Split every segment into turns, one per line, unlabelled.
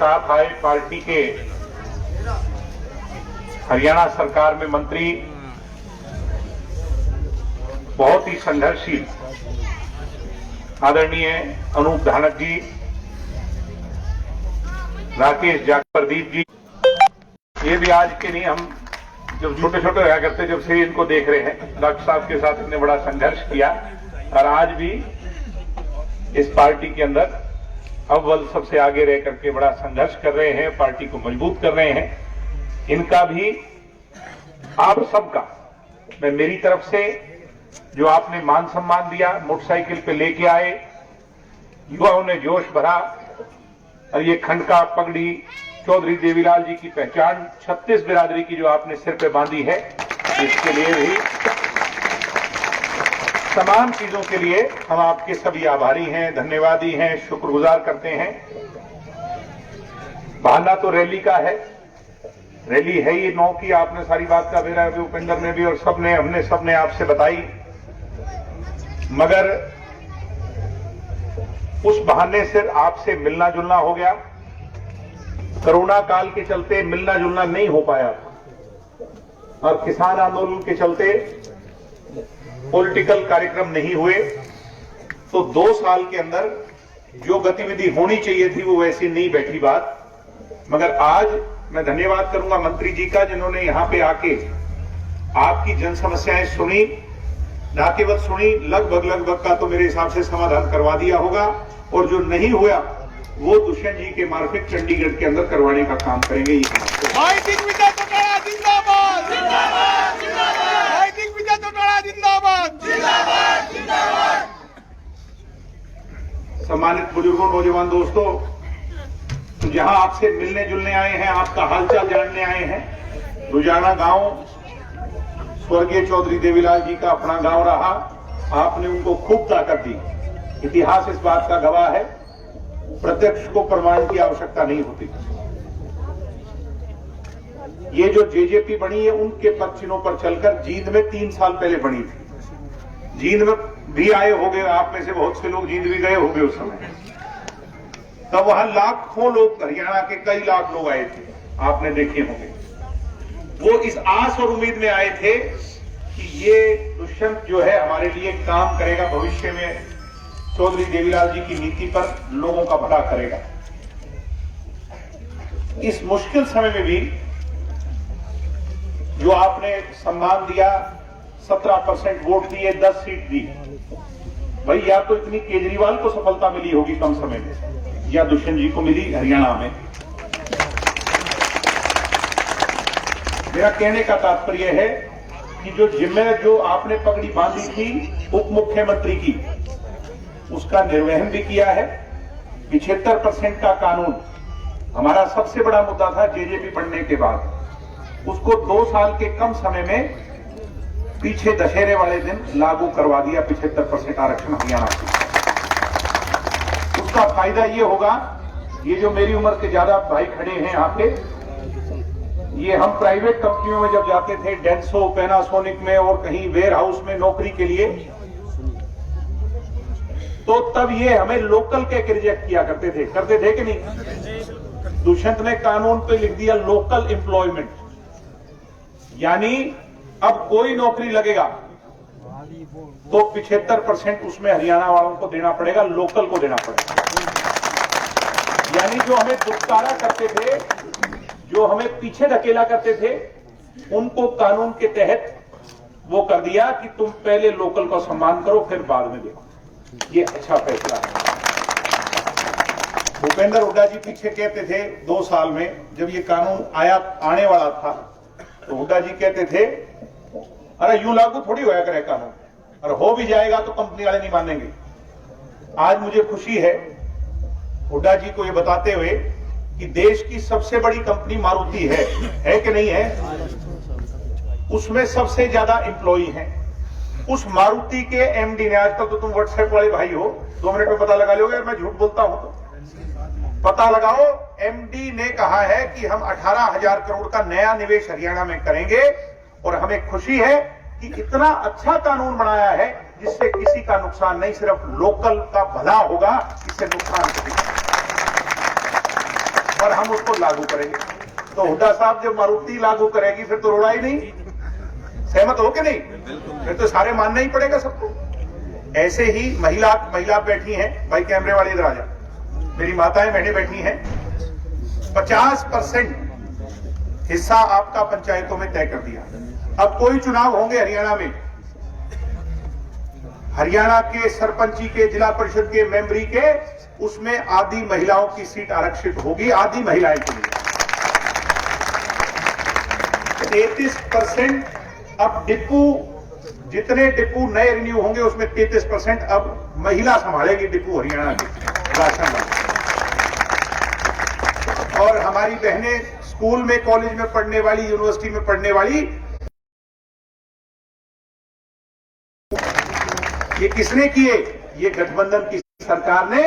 साथ आए पार्टी के हरियाणा सरकार में मंत्री, बहुत ही संघर्षशील आदरणीय अनूप धानक जी, राकेश जाट, प्रदीप जी, ये भी आज के नहीं, हम जब छोटे छोटे रहा करते जब से इनको देख रहे हैं, डॉक्टर साहब के साथ इन्होंने बड़ा संघर्ष किया और आज भी इस पार्टी के अंदर अव्वल सबसे आगे रह करके बड़ा संघर्ष कर रहे हैं, पार्टी को मजबूत कर रहे हैं। इनका भी आप सबका मैं मेरी तरफ से जो आपने मान सम्मान दिया, मोटरसाइकिल पे लेके आए, युवाओं ने जोश भरा और ये खंडका पगड़ी चौधरी देवीलाल जी की पहचान 36 बिरादरी की जो आपने सिर पे बांधी है, इसके लिए भी तमाम चीजों के लिए हम आपके सभी आभारी हैं, धन्यवादी हैं, शुक्रगुजार करते हैं। बहाना तो रैली का है, रैली है ये 9 की, आपने सारी बात का मेरा भी, उपेंद्र ने भी और हमने सबने आपसे बताई, मगर उस बहाने से आपसे मिलना जुलना हो गया। कोरोना काल के चलते मिलना जुलना नहीं हो पाया था और किसान आंदोलन के चलते पॉलिटिकल कार्यक्रम नहीं हुए, तो 2 साल के अंदर जो गतिविधि होनी चाहिए थी वो वैसी नहीं बैठी बात। मगर आज मैं धन्यवाद करूंगा मंत्री जी का, जिन्होंने यहां पे आके आपकी जन समस्याएं सुनी, ना केवल सुनी, लगभग का तो मेरे हिसाब से समाधान करवा दिया होगा, और जो नहीं हुआ वो दुष्यंत जी के मार्फत चंडीगढ़ के अंदर करवाने का काम करेंगे। सम्मानित बुजुर्गों, नौजवान दोस्तों, तो जहां आपसे मिलने जुलने आए हैं, आपका हालचाल जानने आए हैं, रुजाना गांव स्वर्गीय चौधरी देवीलाल जी का अपना गांव रहा, आपने उनको खूब ताकत दी। इतिहास इस बात का गवाह है, प्रत्यक्ष को प्रमाण की आवश्यकता नहीं होती। ये जो जेजेपी बनी है उनके पद चिन्हों पर चलकर जींद में 3 साल पहले बनी थी। जींद में भी आए होंगे, आप में से बहुत से लोग जींद भी गए होंगे उस समय। तब वहां लाखों लोग, हरियाणा के कई लाख लोग आए थे, आपने देखे होंगे। वो इस आस और उम्मीद में आए थे कि ये दुष्यंत जो है हमारे लिए काम करेगा, भविष्य में चौधरी देवीलाल जी की नीति पर लोगों का भला करेगा। इस मुश्किल समय में भी जो आपने सम्मान दिया, 17% वोट दिए, 10 सीट दी, भाई या तो इतनी केजरीवाल को सफलता मिली होगी कम समय में, या दुष्यंत जी को मिली हरियाणा में। मेरा कहने का तात्पर्य है कि जो आपने पगड़ी बांधी थी उप मुख्यमंत्री की, उसका निर्वहन भी किया है। 75% का कानून हमारा सबसे बड़ा मुद्दा था जेजेपी बनने के बाद, उसको 2 साल के कम समय में पीछे दशहरे वाले दिन लागू करवा दिया। 75% आरक्षण हरियाणा की। उसका फायदा ये होगा, ये जो मेरी उम्र के ज्यादा भाई खड़े हैं यहाँ पे, ये हम प्राइवेट कंपनियों में जब जाते थे, डेंसो, पैनासोनिक में और कहीं वेयर हाउस में नौकरी के लिए, तो तब ये हमें लोकल के रिजेक्ट किया करते थे कि नहीं? दुष्यंत ने कानून पे लिख दिया लोकल एम्प्लॉयमेंट, यानी अब कोई नौकरी लगेगा तो 75% उसमें हरियाणा वालों को देना पड़ेगा, लोकल को देना पड़ेगा। यानी जो हमें दुष्कारा करते थे, जो हमें पीछे धकेला करते थे, उनको कानून के तहत वो कर दिया कि तुम पहले लोकल को सम्मान करो, फिर बाद में देखो। ये अच्छा फैसला है। भूपेंद्र हुड्डा जी पीछे कहते थे 2 साल में जब ये कानून आने वाला था, तो हुड्डा जी कहते थे अरे यूं लागू थोड़ी होया करे कानून, और हो भी जाएगा तो कंपनी वाले नहीं मानेंगे। आज मुझे खुशी है हुड्डा जी को ये बताते हुए कि देश की सबसे बड़ी कंपनी मारुति है कि नहीं है? उसमें सबसे ज्यादा एम्प्लॉई हैं। उस मारुति के एमडी ने, आजकल तो तुम व्हाट्सएप वाले भाई हो, 2 मिनट में पता लगा लोगे मैं झूठ बोलता हूं तो पता लगाओ। एमडी ने कहा है कि हम 18,000 करोड़ का नया निवेश हरियाणा में करेंगे, और हमें खुशी है कि इतना अच्छा कानून बनाया है जिससे किसी का नुकसान नहीं, सिर्फ लोकल का भला होगा, इससे नुकसान नहीं। और हम उसको लागू करेंगे। तो हुड्डा साहब जब मारुति लागू करेगी फिर तो रोड़ा ही नहीं, सहमत हो के नहीं? फिर तो सारे मानना ही पड़ेगा सबको। ऐसे ही महिला बैठी हैं, भाई कैमरे वाले इधर आ जा, मेरी माताएं बहनें बैठी हैं। 50% हिस्सा आपका पंचायतों में तय कर दिया। अब कोई चुनाव होंगे हरियाणा में, हरियाणा के सरपंची के, जिला परिषद के, मेंबरी के, उसमें आधी महिलाओं की सीट आरक्षित होगी, आधी महिलाएं के लिए। 33% अब डिपू, जितने डिपू नए रिन्यू होंगे उसमें 33% अब महिला संभालेगी डिपू हरियाणा के राशन वाले। और हमारी बहनें स्कूल में, कॉलेज में पढ़ने वाली, यूनिवर्सिटी में पढ़ने वाली, ये किसने किए? ये गठबंधन की सरकार ने,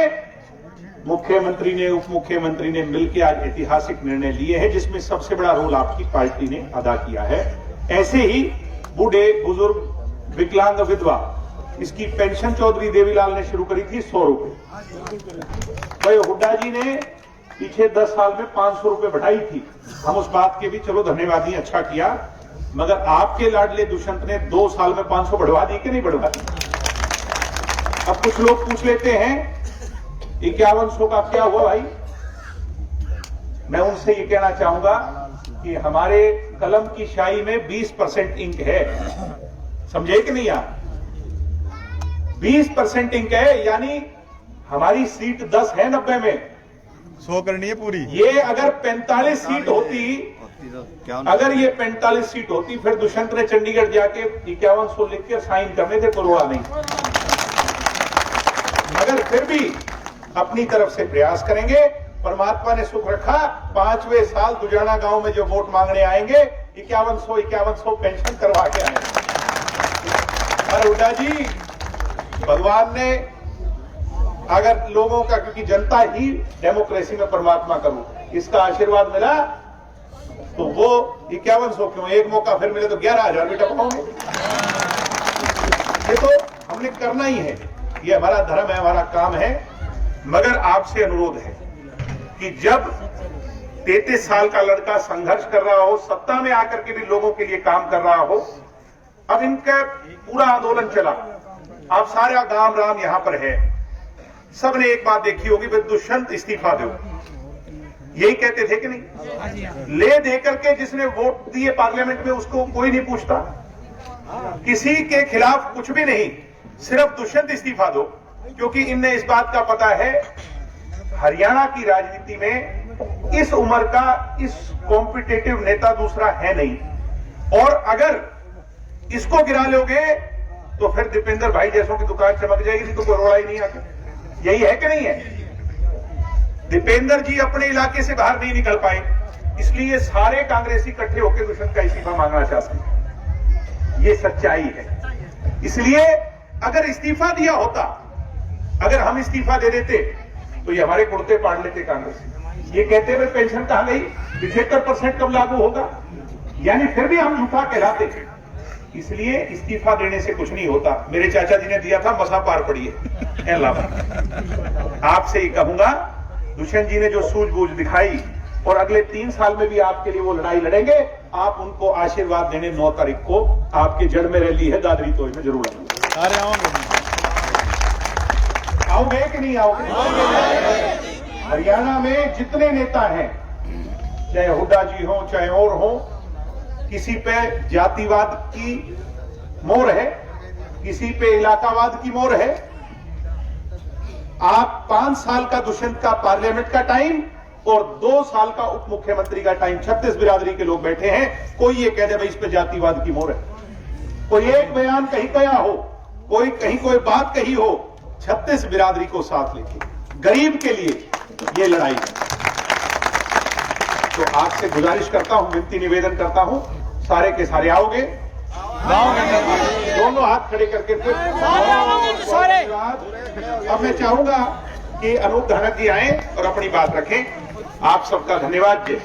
मुख्यमंत्री ने, उप मुख्यमंत्री ने मिलकर आज ऐतिहासिक निर्णय लिए हैं, जिसमें सबसे बड़ा रोल आपकी पार्टी ने अदा किया है। ऐसे ही बूढ़े, बुजुर्ग, विकलांग, विधवा, इसकी पेंशन चौधरी देवीलाल ने शुरू करी थी 100 रुपए। भाई हुड्डा जी ने पीछे 10 साल में 500 रुपए बढ़ाई थी। हम उस बात के भी चलो धन्यवादी, अच्छा किया। मगर आपके लाडले दुष्यंत ने 2 साल में 500 बढ़वा दी कि नहीं बढ़वा दी? अब कुछ लोग पूछ लेते हैं 5100 का क्या हुआ भाई? मैं उनसे ये कहना चाहूंगा कि हमारे कलम की शाई में 20% इंक है, समझे कि नहीं आप? 20% इंक है, यानी हमारी सीट 10 है 90 में,
100 करनी है पूरी।
ये अगर 45 सीट होती, अगर ये 45 सीट होती, फिर दुष्यंत ने चंडीगढ़ जाके 5100 लिख के साइन करने थे, कोरोड़ा नहीं। मगर फिर भी अपनी तरफ से प्रयास करेंगे। परमात्मा ने सुख रखा, 5वें साल दुजाना गांव में जो वोट मांगने आएंगे 5100 पेंशन करवा के आएंगे। और हुड्डा जी, भगवान ने अगर लोगों का, क्योंकि जनता ही डेमोक्रेसी में परमात्मा करूं, इसका आशीर्वाद मिला तो वो 5100 क्यों, एक मौका फिर मिले तो 11,000 भी टपकाओगे। ये तो हमने करना ही है, ये हमारा धर्म है, हमारा काम है। मगर आपसे अनुरोध है कि जब 33 साल का लड़का संघर्ष कर रहा हो, सत्ता में आकर के भी लोगों के लिए काम कर रहा हो, अब इनका पूरा आंदोलन चला, आप सारा गांव राम यहां पर है, सबने एक बात देखी होगी, भाई दुष्यंत इस्तीफा दो, यही कहते थे कि नहीं? ले दे करके जिसने वोट दिए पार्लियामेंट में उसको कोई नहीं पूछता, किसी के खिलाफ कुछ भी नहीं, सिर्फ दुष्यंत इस्तीफा दो। क्योंकि इनने इस बात का पता है हरियाणा की राजनीति में इस उम्र का इस कॉम्पिटिटिव नेता दूसरा है नहीं, और अगर इसको गिरा लोगे तो फिर दीपेंद्र भाई जैसों की दुकान चमक जाएगी, नहीं तो कोई रोड़ा ही नहीं आती। यही है कि नहीं है? दीपेंद्र जी अपने इलाके से बाहर नहीं निकल पाए, इसलिए सारे कांग्रेसी इकट्ठे होकर दुष्यंत का इस्तीफा मांगना चाहते हैं। ये सच्चाई है। इसलिए अगर इस्तीफा दिया होता, अगर हम इस्तीफा दे देते तो ये हमारे कुर्ते पाड़ लेते कांग्रेस। ये कहते हुए पेंशन कहां गई, 75% कब लागू होगा, यानी फिर भी हम झूठा कहलाते। इसलिए इस्तीफा देने से कुछ नहीं होता। मेरे चाचा जी ने दिया था, मसा पार पड़ी है। आपसे ही कहूंगा, दुष्यंत जी ने जो सूझबूझ दिखाई और अगले 3 साल में भी आपके लिए वो लड़ाई लड़ेंगे, आप उनको आशीर्वाद देने 9 तारीख को आपके जड़ में रैली है दादरी तोय में, जरूर आओगे कि नहीं आओगे? हरियाणा में जितने नेता हैं, चाहे हुड्डा जी हो चाहे और हो, किसी पे जातिवाद की मोहर है, किसी पे इलाकावाद की मोहर है। आप 5 साल का दुष्यंत का पार्लियामेंट का टाइम और 2 साल का उप मुख्यमंत्री का टाइम, 36 बिरादरी के लोग बैठे हैं। कोई ये कह दे भाई इस पे जातिवाद की मोहर है, कोई एक बयान कहीं गया हो, कोई कहीं कोई बात कही हो, 36 बिरादरी को साथ लेके गरीब के लिए ये लड़ाई है। तो आपसे गुजारिश करता हूं, विनती निवेदन करता हूं, सारे के सारे आओगे, दोनों हाथ खड़े करके फिर सारे। अब मैं चाहूंगा कि अनूप धानक जी आए और अपनी बात रखें। आप सबका धन्यवाद। जय